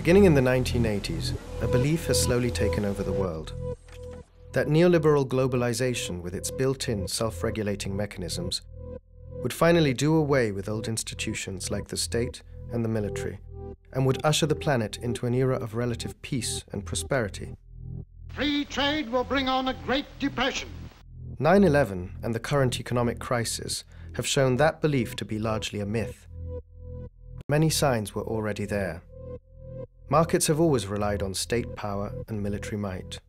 Beginning in the 1980s, a belief has slowly taken over the world. That neoliberal globalization, with its built-in self-regulating mechanisms, would finally do away with old institutions like the state and the military, and would usher the planet into an era of relative peace and prosperity. Free trade will bring on a Great Depression. 9/11 and the current economic crisis have shown that belief to be largely a myth. Many signs were already there. Markets have always relied on state power and military might.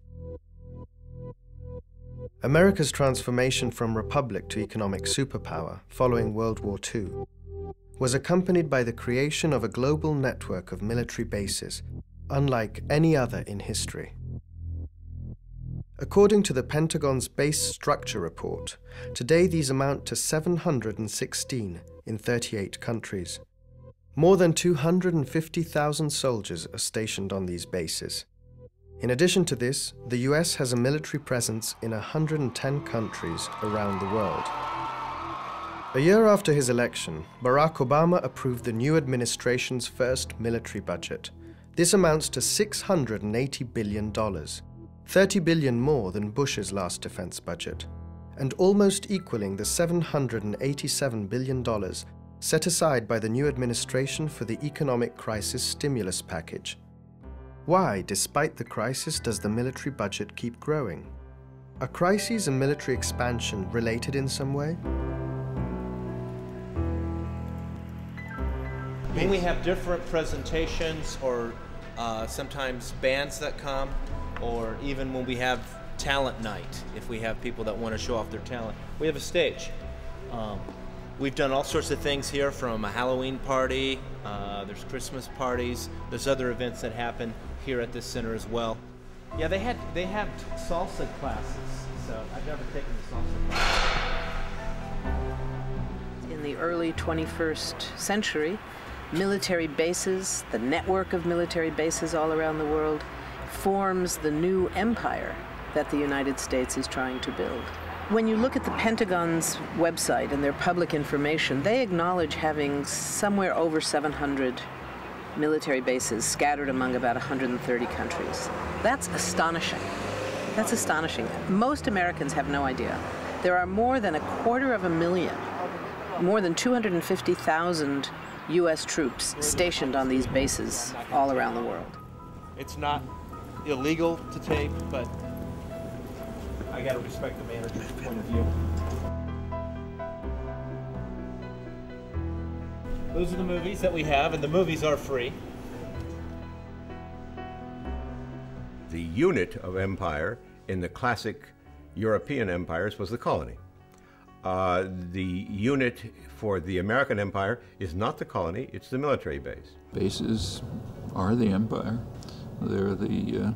America's transformation from republic to economic superpower following World War II was accompanied by the creation of a global network of military bases, unlike any other in history. According to the Pentagon's Base Structure Report, today these amount to 716 in 38 countries. More than 250,000 soldiers are stationed on these bases. In addition to this, the US has a military presence in 110 countries around the world. A year after his election, Barack Obama approved the new administration's first military budget. This amounts to $680 billion, $30 billion more than Bush's last defense budget, and almost equaling the $787 billion set aside by the new administration for the economic crisis stimulus package. Why, despite the crisis, does the military budget keep growing? Are crises and military expansion related in some way? When we have different presentations or sometimes bands that come, or even when we have talent night, if we have people that want to show off their talent, we have a stage. We've done all sorts of things here, from a Halloween party, there's Christmas parties, there's other events that happen here at this center as well. Yeah, they have salsa classes, so I've never taken the salsa class. In the early 21st century, military bases, the network of military bases all around the world, forms the new empire that the United States is trying to build. When you look at the Pentagon's website and their public information, they acknowledge having somewhere over 700 military bases scattered among about 130 countries. That's astonishing. That's astonishing. Most Americans have no idea. There are more than 250,000, more than 250,000 U.S. troops stationed on these bases all around the world. It's not illegal to tape, but I got to respect the manager's point of view. Those are the movies that we have, and the movies are free. The unit of empire in the classic European empires was the colony. The unit for the American empire is not the colony, it's the military base. Bases are the empire. They're the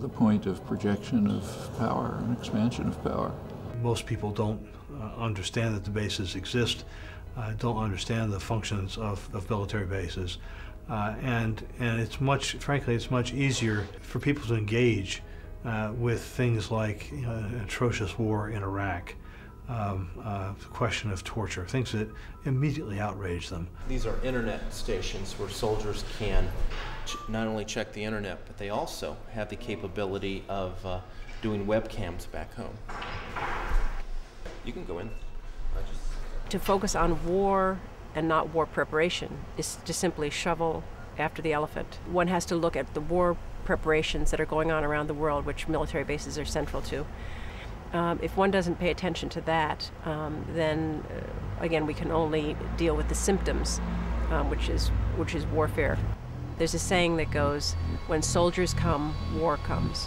point of projection of power and expansion of power. Most people don't understand that the bases exist, don't understand the functions of military bases, and it's frankly, it's much easier for people to engage with things like an atrocious war in Iraq, the question of torture, things that immediately outrage them. These are internet stations where soldiers can not only check the internet, but they also have the capability of doing webcams back home. You can go in. To focus on war and not war preparation is to simply shovel after the elephant. One has to look at the war preparations that are going on around the world, which military bases are central to. If one doesn't pay attention to that, then again, we can only deal with the symptoms, which is warfare. There's a saying that goes, when soldiers come, war comes.